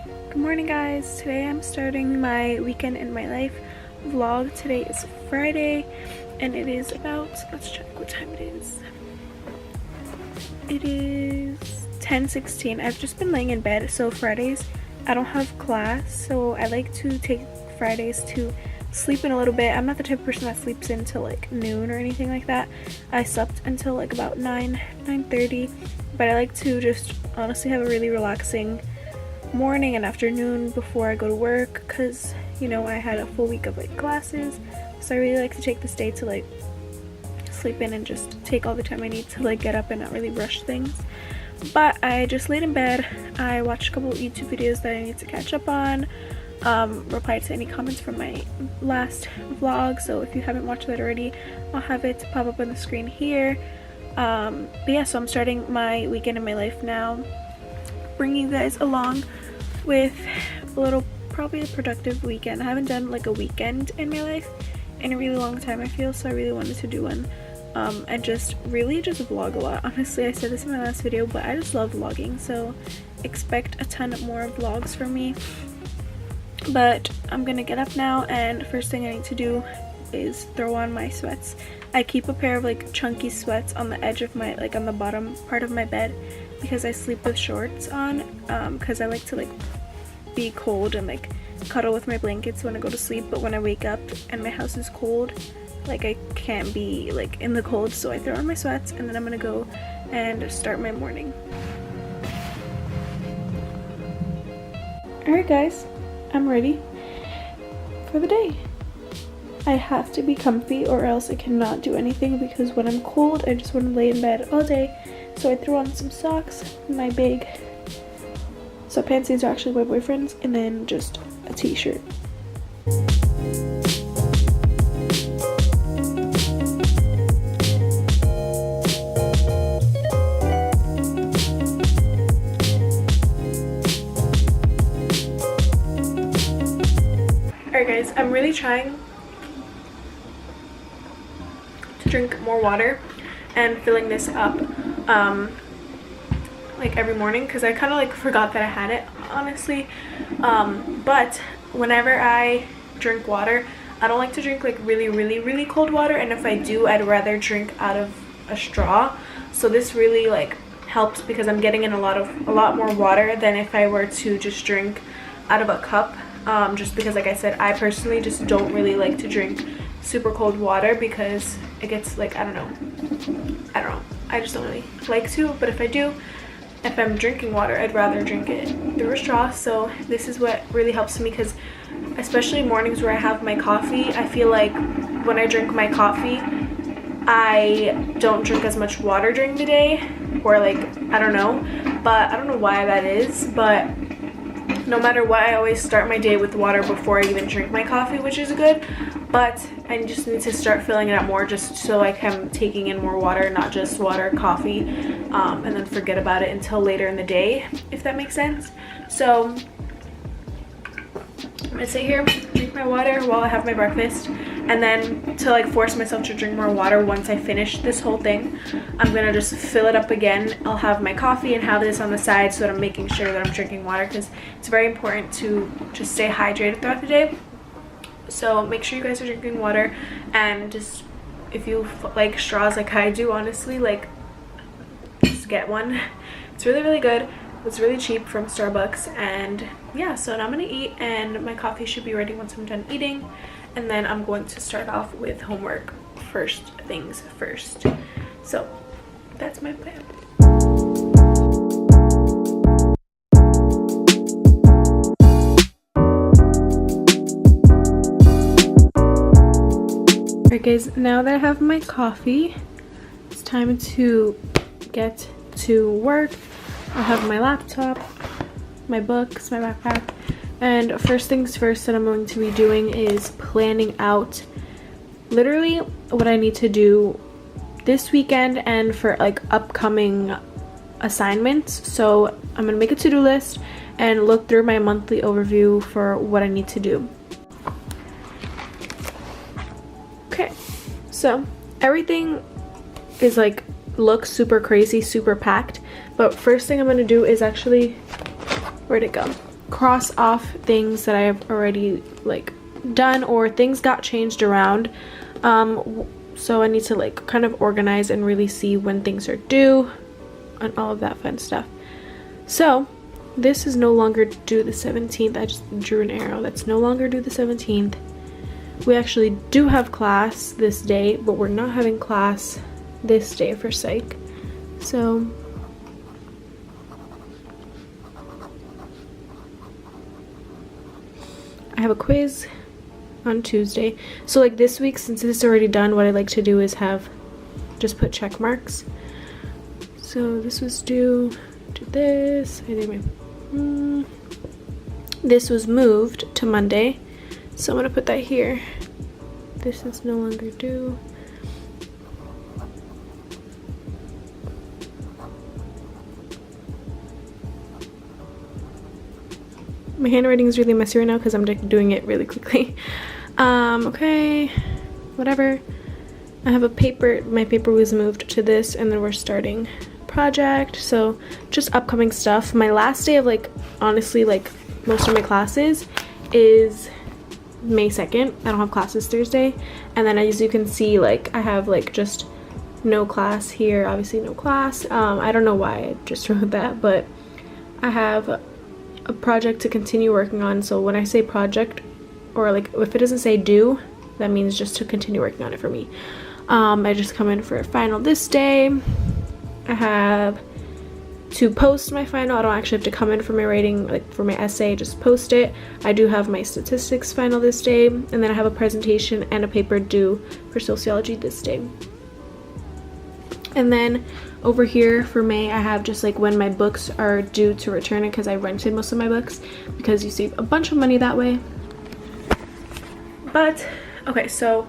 Good morning, guys. Today I'm starting my weekend in my life vlog. Today is Friday and it is about, let's check what time it is. It is 10:16. I've just been laying in bed. So Fridays I don't have class, so I like to take Fridays to sleep in a little bit. I'm not the type of person that sleeps until like noon or anything like that. I slept until like about 9:30, but I like to just honestly have a really relaxing morning and afternoon before I go to work, because you know I had a full week of like classes, so I really like to take this day to like sleep in and just take all the time I need to like get up and not really rush things. But I just laid in bed. I watched a couple of YouTube videos that I need to catch up on, replied to any comments from my last vlog, so if you haven't watched that already, I'll have it pop up on the screen here. But yeah, so I'm starting my weekend in my life now, bringing you guys along with a little, probably a productive weekend. I haven't done like a weekend in my life in a really long time, I feel, so I really wanted to do one, and just really just vlog a lot. Honestly, I said this in my last video, but I just love vlogging, so expect a ton more vlogs from me. But I'm gonna get up now, and first thing I need to do is throw on my sweats. I keep a pair of like chunky sweats on the edge of my, like on the bottom part of my bed, because I sleep with shorts on, because I like to like be cold and like cuddle with my blankets when I go to sleep. But when I wake up and my house is cold, like I can't be like in the cold, so I throw on my sweats and then I'm gonna go and start my morning. Alright guys, I'm ready for the day. I have to be comfy or else I cannot do anything, because when I'm cold I just want to lay in bed all day. So I threw on some socks, my big sweatpants, these are actually my boyfriend's, and then just a t-shirt. Alright guys, I'm really trying to drink more water and filling this up like every morning, because I kind of like forgot that I had it, honestly. But whenever I drink water, I don't like to drink like really cold water, and if I do, I'd rather drink out of a straw. So this really like helps, because I'm getting in a lot more water than if I were to just drink out of a cup, just because like I said, I personally just don't really like to drink super cold water, because it gets like, I don't know, I just don't really like to. But if I do, if I'm drinking water, I'd rather drink it through a straw. So this is what really helps me, because especially mornings where I have my coffee, I feel like when I drink my coffee, I don't drink as much water during the day, or like, I don't know, but I don't know why that is. But no matter what, I always start my day with water before I even drink my coffee, which is good. But I just need to start filling it up more, just so like I'm taking in more water, not just water, coffee, and then forget about it until later in the day, if that makes sense. So I'm gonna sit here, drink my water while I have my breakfast, and then to like force myself to drink more water once I finish this whole thing, I'm gonna just fill it up again. I'll have my coffee and have this on the side, so that I'm making sure that I'm drinking water, because it's very important to just stay hydrated throughout the day. So make sure you guys are drinking water, and just, if you like straws like I do, honestly, like just get one. It's really good. It's really cheap from Starbucks. And yeah, so now I'm gonna eat, and my coffee should be ready once I'm done eating, and then I'm going to start off with homework first things first. So that's my plan. Alright guys, now that I have my coffee, it's time to get to work. I have my laptop, my books, my backpack, and first things first that I'm going to be doing is planning out literally what I need to do this weekend and for like upcoming assignments. So I'm gonna make a to-do list and look through my monthly overview for what I need to do. Okay, so everything is like looks super crazy, super packed, but first thing I'm gonna do is actually, where'd it go? cross off things that I have already like done, or things got changed around. So I need to like kind of organize and really see when things are due and all of that fun stuff. So this is no longer due the 17th. I just drew an arrow. That's no longer due the 17th. We actually do have class this day, but we're not having class this day for psych. So I have a quiz on Tuesday. So like this week, since it's already done, what I like to do is have just put check marks. So this was due to this. I did my this was moved to Monday, so I'm gonna put that here. This is no longer due. My handwriting is really messy right now because I'm doing it really quickly. Okay, whatever. I have a paper. My paper was moved to this, and then we're starting project. So just upcoming stuff. My last day of like, honestly, like most of my classes is May 2nd. I don't have classes Thursday. And then as you can see, like I have like just no class here. Obviously no class. I don't know why I just wrote that, but I have a project to continue working on. So when I say project, or like if it doesn't say due, that means just to continue working on it for me. I just come in for a final this day. I have to post my final. I don't actually have to come in for my writing, like for my essay, just post it. I do have my statistics final this day, and then I have a presentation and a paper due for sociology this day. And then over here for May, I have just like when my books are due to return it, because I rented most of my books, because you save a bunch of money that way. But okay, so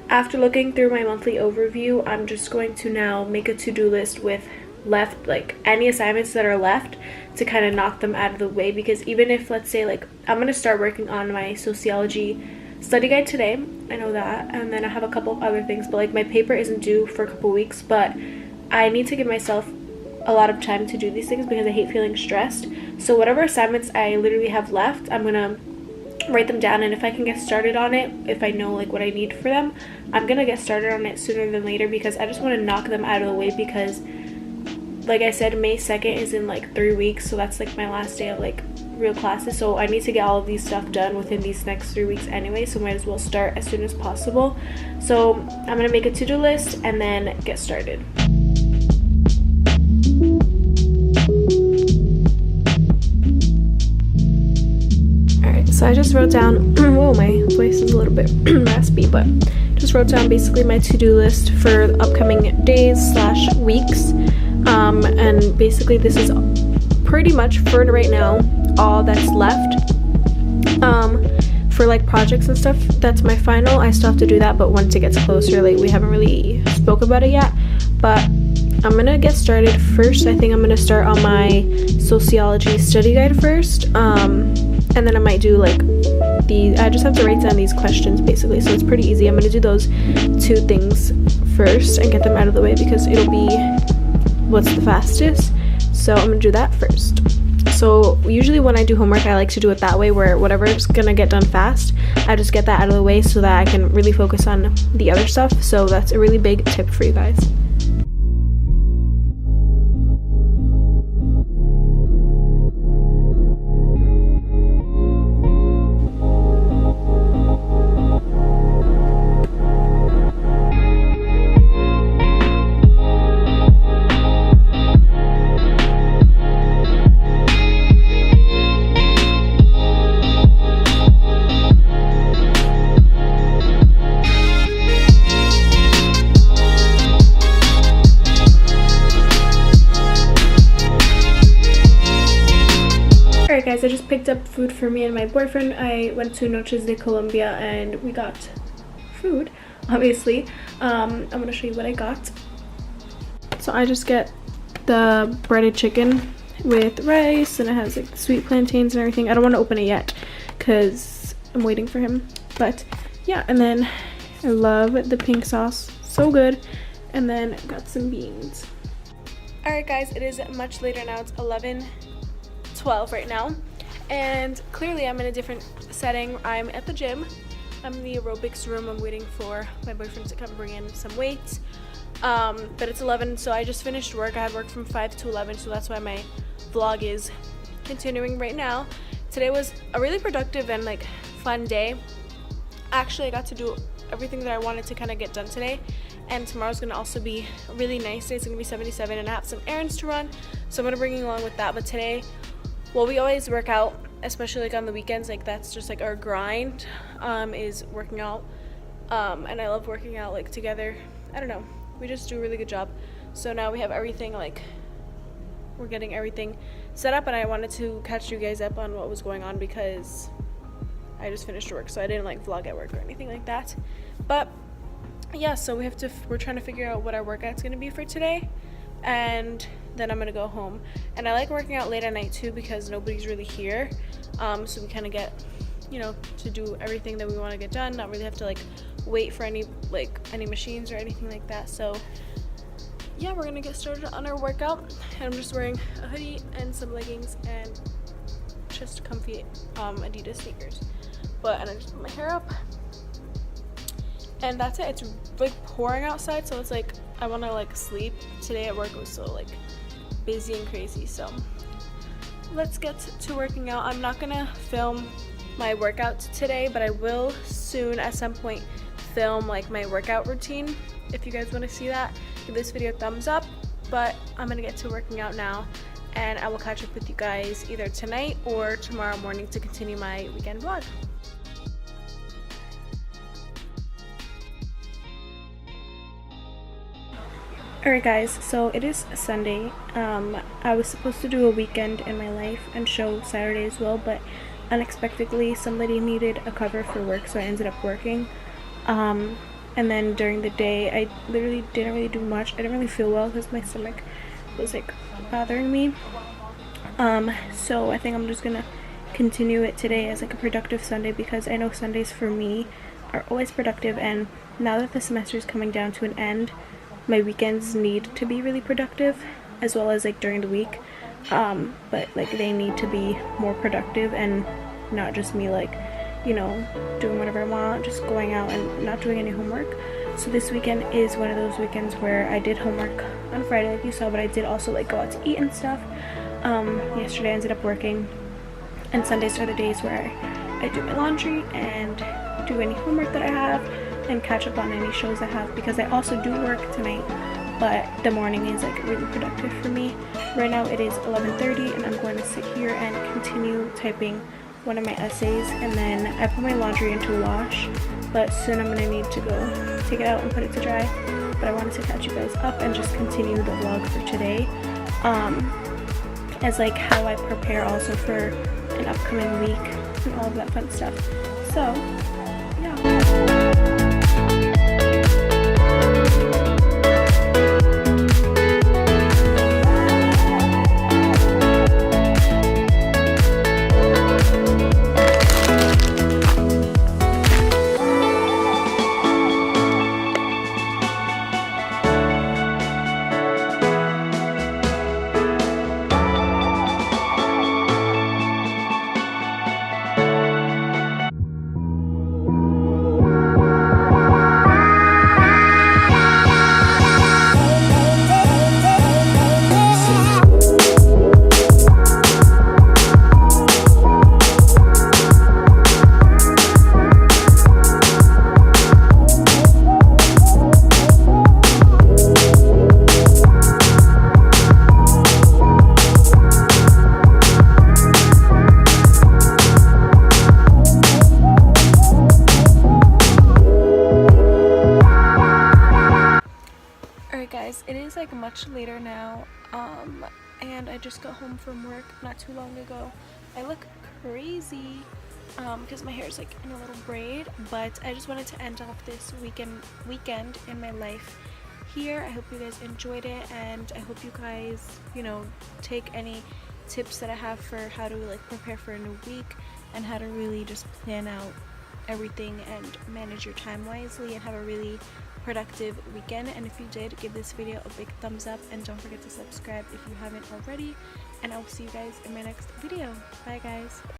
after looking through my monthly overview, I'm just going to now make a to-do list with left, like any assignments that are left, to kind of knock them out of the way. Because even if, let's say, like I'm going to start working on my sociology study guide today, I know that, and then I have a couple of other things, but like my paper isn't due for a couple weeks, but I need to give myself a lot of time to do these things because I hate feeling stressed. So whatever assignments I literally have left, I'm gonna write them down, and if I can get started on it, if I know like what I need for them, I'm gonna get started on it sooner than later, because I just want to knock them out of the way. Because like I said, May 2nd is in like 3 weeks, so that's like my last day of like real classes. So I need to get all of these stuff done within these next 3 weeks anyway, so might as well start as soon as possible. So I'm gonna make a to-do list and then get started. Alright, so I just wrote down oh, my voice is a little bit raspy, but just wrote down basically my to-do list for the upcoming days / weeks. And basically this is pretty much for right now all that's left. For like projects and stuff, that's my final. I still have to do that, but once it gets closer, like we haven't really spoke about it yet, but I'm gonna get started first. I think I'm gonna start on my sociology study guide first, and then I might do like I just have to write down these questions basically, so it's pretty easy. I'm gonna do those 2 things first and get them out of the way, because it'll be what's the fastest. So I'm gonna do that first. So usually when I do homework, I like to do it that way, where whatever's gonna get done fast, I just get that out of the way so that I can really focus on the other stuff. So that's a really big tip for you guys. Guys, I just picked up food for me and my boyfriend. I went to Noches de Colombia and we got food, obviously. I'm gonna show you what I got. So I just get the breaded chicken with rice, and it has like sweet plantains and everything. I don't want to open it yet because I'm waiting for him, but yeah. And then I love the pink sauce, so good. And then got some beans. All right guys, it is much later now. It's 11:12 right now, And clearly I'm in a different setting. I'm at the gym. I'm in the aerobics room. I'm waiting for my boyfriend to come bring in some weights. But it's 11, so I just finished work. I had work from 5 to 11, so that's why my vlog is continuing right now. Today was a really productive and like fun day. Actually, I got to do everything that I wanted to kind of get done today, and tomorrow's gonna also be a really nice day. It's gonna be 77 and I have some errands to run, so I'm gonna bring you along with that. But today, well, we always work out, especially like on the weekends. Like that's just like our grind, is working out, and I love working out like together. I don't know, we just do a really good job. So now we have everything, like we're getting everything set up, and I wanted to catch you guys up on what was going on because I just finished work, so I didn't like vlog at work or anything like that. But yeah, so we're trying to figure out what our workout's gonna be for today, and then I'm gonna go home. And I like working out late at night too because nobody's really here, so we kind of get, you know, to do everything that we want to get done, not really have to like wait for any machines or anything like that. So yeah, we're gonna get started on our workout, and I'm just wearing a hoodie and some leggings and just comfy Adidas sneakers. And I just put my hair up, and that's it. It's like pouring outside, so it's like I want to like sleep. Today at work it was so like busy and crazy, so let's get to working out. I'm not gonna film my workout today, but I will soon at some point film like my workout routine. If you guys want to see that, give this video a thumbs up. But I'm gonna get to working out now, and I will catch up with you guys either tonight or tomorrow morning to continue my weekend vlog. Alright guys, so it is Sunday. I was supposed to do a weekend in my life and show Saturday as well, but unexpectedly somebody needed a cover for work, so I ended up working. And then during the day I literally didn't really do much. I didn't really feel well because my stomach was like bothering me. So I think I'm just gonna continue it today as like a productive Sunday, because I know Sundays for me are always productive, and now that the semester is coming down to an end, my weekends need to be really productive as well as like during the week, but like they need to be more productive and not just me like, you know, doing whatever I want, just going out and not doing any homework. So this weekend is one of those weekends where I did homework on Friday like you saw, but I did also like go out to eat and stuff. Yesterday I ended up working, and Sundays are the days where I do my laundry and do any homework that I have and catch up on any shows I have, because I also do work tonight, but the morning is like really productive for me. Right now it is 11:30 and I'm going to sit here and continue typing one of my essays, and then I put my laundry into wash, but soon I'm gonna need to go take it out and put it to dry. But I wanted to catch you guys up and just continue the vlog for today, as like how I prepare also for an upcoming week and all of that fun stuff. So yeah. Guys, it is like much later now, and I just got home from work not too long ago. I look crazy because my hair is like in a little braid, but I just wanted to end off this weekend in my life here. I hope you guys enjoyed it, and I hope you guys, you know, take any tips that I have for how to like prepare for a new week and how to really just plan out everything and manage your time wisely and have a really productive weekend. And if you did, give this video a big thumbs up, and don't forget to subscribe if you haven't already, and I will see you guys in my next video. Bye guys.